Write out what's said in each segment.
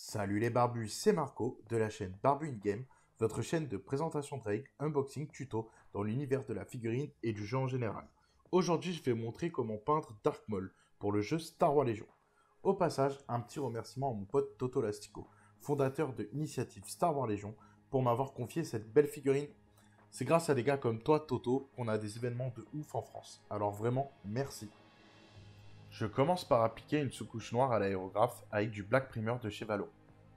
Salut les barbus, c'est Marco de la chaîne Barbu in Game, votre chaîne de présentation de règles, unboxing, tuto dans l'univers de la figurine et du jeu en général. Aujourd'hui, je vais montrer comment peindre Dark Maul pour le jeu Star Wars Légion. Au passage, un petit remerciement à mon pote Toto Lastico, fondateur de l'initiative Star Wars Légion, pour m'avoir confié cette belle figurine. C'est grâce à des gars comme toi, Toto, qu'on a des événements de ouf en France. Alors vraiment, merci. Je commence par appliquer une sous-couche noire à l'aérographe avec du Black Primer de chez Valo.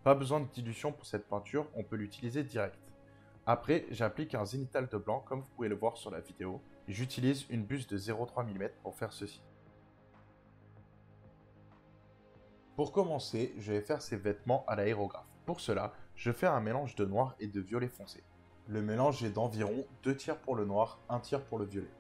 Pas besoin de dilution pour cette peinture, on peut l'utiliser direct. Après, j'applique un zénithal de blanc comme vous pouvez le voir sur la vidéo. J'utilise une buse de 0,3 mm pour faire ceci. Pour commencer, je vais faire ces vêtements à l'aérographe. Pour cela, je fais un mélange de noir et de violet foncé. Le mélange est d'environ 2 tiers pour le noir, 1 tiers pour le violet.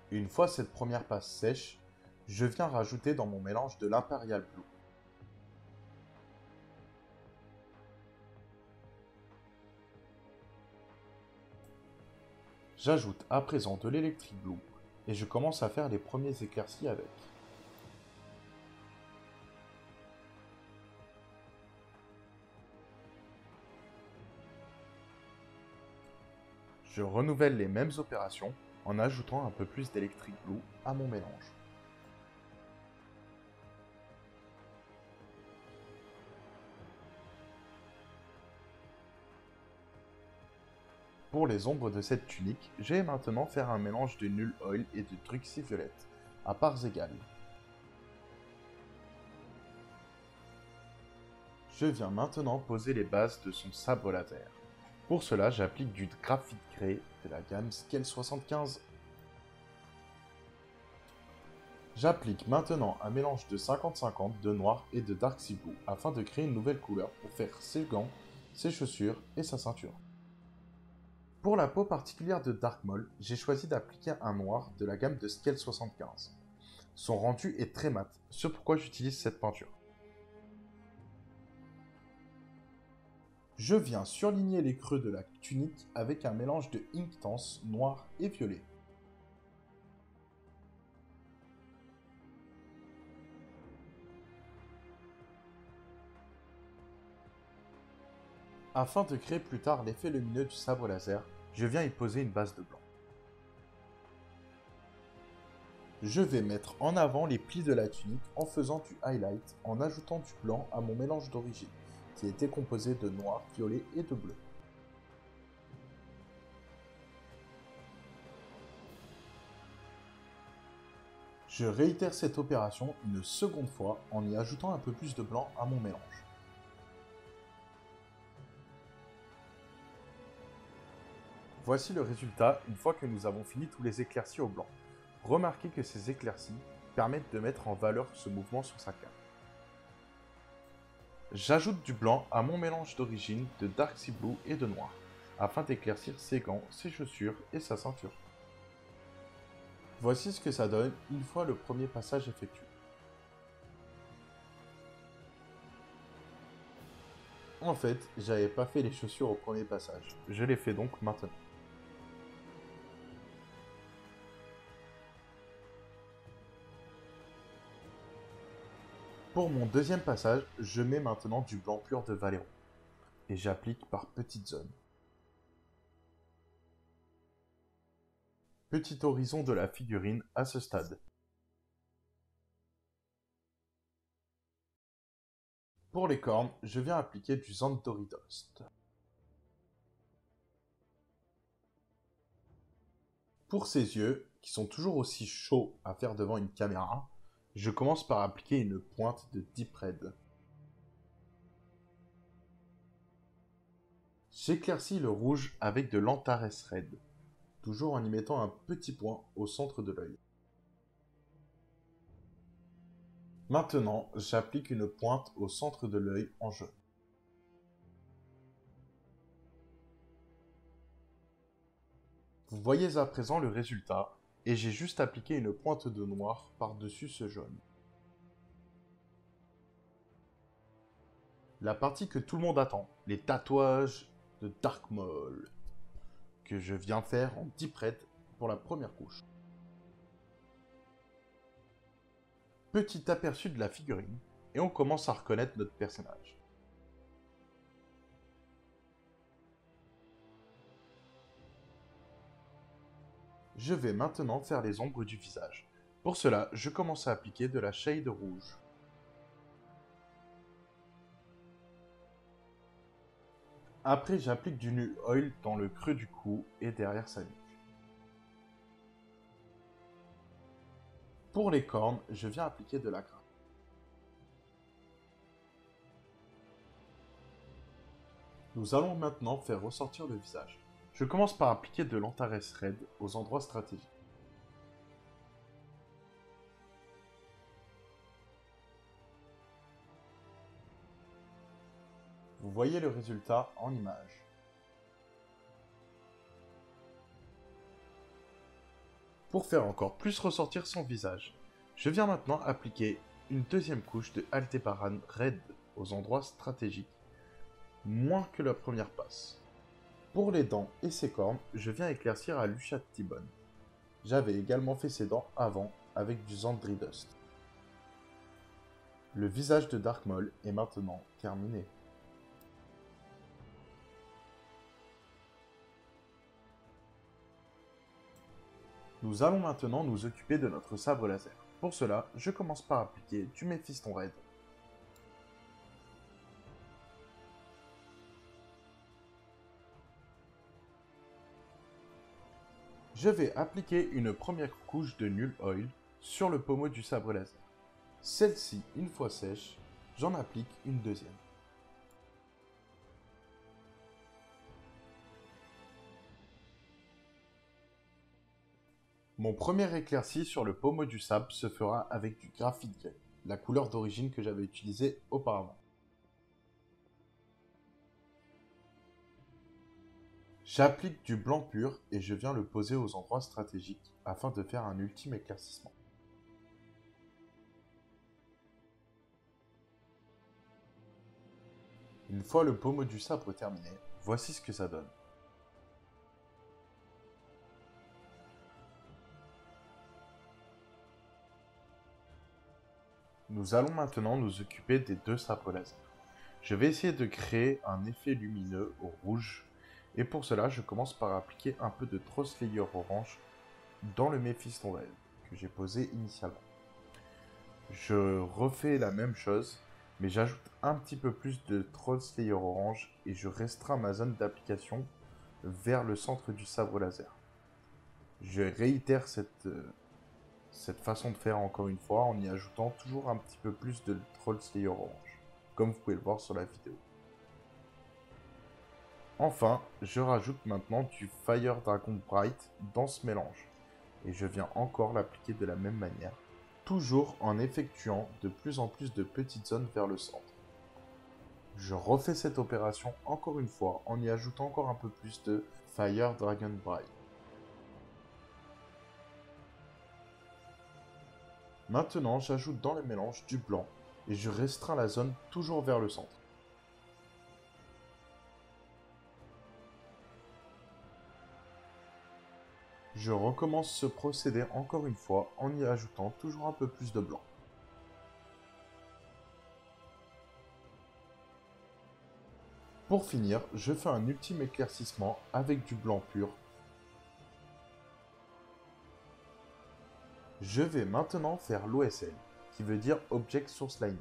Une fois cette première passe sèche, je viens rajouter dans mon mélange de l'Imperial Blue. J'ajoute à présent de l'Electric Blue et je commence à faire les premiers éclaircis avec. Je renouvelle les mêmes opérations en ajoutant un peu plus d'Electric Blue à mon mélange. Pour les ombres de cette tunique, je vais maintenant faire un mélange de Null Oil et de Druxy Violette, à parts égales. Je viens maintenant poser les bases de son sabre laser. Pour cela, j'applique du graphite grey de la gamme Scale 75. J'applique maintenant un mélange de 50-50 de noir et de Dark Sea Blue afin de créer une nouvelle couleur pour faire ses gants, ses chaussures et sa ceinture. Pour la peau particulière de Dark Maul, j'ai choisi d'appliquer un noir de la gamme de Scale 75. Son rendu est très mat, c'est pourquoi j'utilise cette peinture. Je viens surligner les creux de la tunique avec un mélange de Inktense noir et violet. Afin de créer plus tard l'effet lumineux du sabre laser, je viens y poser une base de blanc. Je vais mettre en avant les plis de la tunique en faisant du highlight en ajoutant du blanc à mon mélange d'origine, qui était composé de noir, violet et de bleu. Je réitère cette opération une seconde fois en y ajoutant un peu plus de blanc à mon mélange. Voici le résultat une fois que nous avons fini tous les éclaircis au blanc. Remarquez que ces éclaircis permettent de mettre en valeur ce mouvement sur sa cape. J'ajoute du blanc à mon mélange d'origine de Dark Sea Blue et de noir, afin d'éclaircir ses gants, ses chaussures et sa ceinture. Voici ce que ça donne une fois le premier passage effectué. En fait, j'avais pas fait les chaussures au premier passage, je les fais donc maintenant. Pour mon deuxième passage, je mets maintenant du blanc pur de Valéron et j'applique par petites zones. Petit horizon de la figurine à ce stade. Pour les cornes, je viens appliquer du Xanthori Dust. Pour ses yeux, qui sont toujours aussi chauds à faire devant une caméra, je commence par appliquer une pointe de Deep Red. J'éclaircis le rouge avec de l'Antares Red, toujours en y mettant un petit point au centre de l'œil. Maintenant, j'applique une pointe au centre de l'œil en jaune. Vous voyez à présent le résultat, et j'ai juste appliqué une pointe de noir par-dessus ce jaune. La partie que tout le monde attend, les tatouages de Dark Maul, que je viens faire en deep red pour la première couche. Petit aperçu de la figurine, et on commence à reconnaître notre personnage. Je vais maintenant faire les ombres du visage. Pour cela, je commence à appliquer de la shade rouge. Après, j'applique du nude oil dans le creux du cou et derrière sa nuque. Pour les cornes, je viens appliquer de la graisse. Nous allons maintenant faire ressortir le visage. Je commence par appliquer de l'Antares Red aux endroits stratégiques. Vous voyez le résultat en image. Pour faire encore plus ressortir son visage, je viens maintenant appliquer une deuxième couche de Aldebaran Red aux endroits stratégiques, moins que la première passe. Pour les dents et ses cornes, je viens éclaircir à Lucia T-Bone. J'avais également fait ses dents avant avec du Zandri Dust. Le visage de Dark Maul est maintenant terminé. Nous allons maintenant nous occuper de notre sabre laser. Pour cela, je commence par appliquer du Mephiston Red. Je vais appliquer une première couche de Null Oil sur le pommeau du sabre laser. Celle-ci, une fois sèche, j'en applique une deuxième. Mon premier éclairci sur le pommeau du sabre se fera avec du graphite gris, la couleur d'origine que j'avais utilisée auparavant. J'applique du blanc pur et je viens le poser aux endroits stratégiques afin de faire un ultime éclaircissement. Une fois le pommeau du sabre terminé, voici ce que ça donne. Nous allons maintenant nous occuper des deux sabres laser. Je vais essayer de créer un effet lumineux au rouge, et pour cela je commence par appliquer un peu de Troll Slayer orange dans le Mephiston Red que j'ai posé initialement. Je refais la même chose, mais j'ajoute un petit peu plus de Troll Slayer orange et je restreins ma zone d'application vers le centre du sabre laser. Je réitère cette façon de faire encore une fois en y ajoutant toujours un petit peu plus de Troll Slayer orange, comme vous pouvez le voir sur la vidéo. Enfin, je rajoute maintenant du Fire Dragon Bright dans ce mélange, et je viens encore l'appliquer de la même manière, toujours en effectuant de plus en plus de petites zones vers le centre. Je refais cette opération encore une fois en y ajoutant encore un peu plus de Fire Dragon Bright. Maintenant, j'ajoute dans le mélange du blanc et je restreins la zone toujours vers le centre. Je recommence ce procédé encore une fois en y ajoutant toujours un peu plus de blanc. Pour finir, je fais un ultime éclaircissement avec du blanc pur. Je vais maintenant faire l'OSL, qui veut dire Object Source Lining.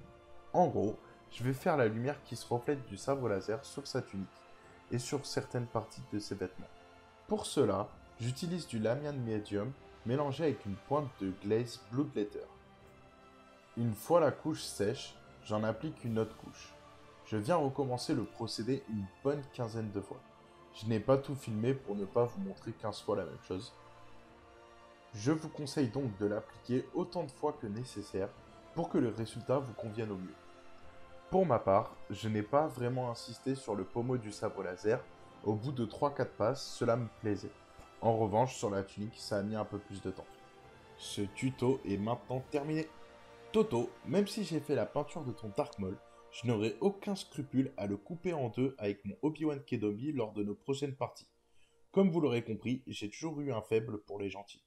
En gros, je vais faire la lumière qui se reflète du sabre laser sur sa tunique et sur certaines parties de ses vêtements. Pour cela, j'utilise du Lamian Medium mélangé avec une pointe de glaze Bloodletter. Une fois la couche sèche, j'en applique une autre couche. Je viens recommencer le procédé une bonne quinzaine de fois. Je n'ai pas tout filmé pour ne pas vous montrer 15 fois la même chose. Je vous conseille donc de l'appliquer autant de fois que nécessaire pour que le résultat vous convienne au mieux. Pour ma part, je n'ai pas vraiment insisté sur le pommeau du sabre laser. Au bout de 3-4 passes, cela me plaisait. En revanche, sur la tunique, ça a mis un peu plus de temps. Ce tuto est maintenant terminé. Toto, même si j'ai fait la peinture de ton Dark Maul, je n'aurai aucun scrupule à le couper en deux avec mon Obi-Wan Kenobi lors de nos prochaines parties. Comme vous l'aurez compris, j'ai toujours eu un faible pour les gentils.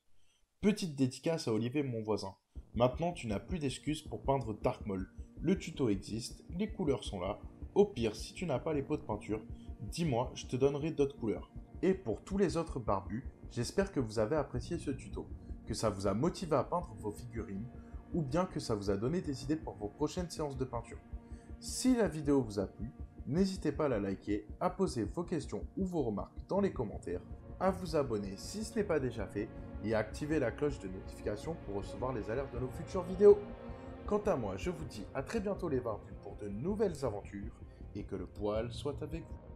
Petite dédicace à Olivier, mon voisin. Maintenant, tu n'as plus d'excuses pour peindre Dark Maul. Le tuto existe, les couleurs sont là. Au pire, si tu n'as pas les pots de peinture, dis-moi, je te donnerai d'autres couleurs. Et pour tous les autres barbus, j'espère que vous avez apprécié ce tuto, que ça vous a motivé à peindre vos figurines, ou bien que ça vous a donné des idées pour vos prochaines séances de peinture. Si la vidéo vous a plu, n'hésitez pas à la liker, à poser vos questions ou vos remarques dans les commentaires, à vous abonner si ce n'est pas déjà fait, et à activer la cloche de notification pour recevoir les alertes de nos futures vidéos. Quant à moi, je vous dis à très bientôt les barbus pour de nouvelles aventures, et que le poil soit avec vous.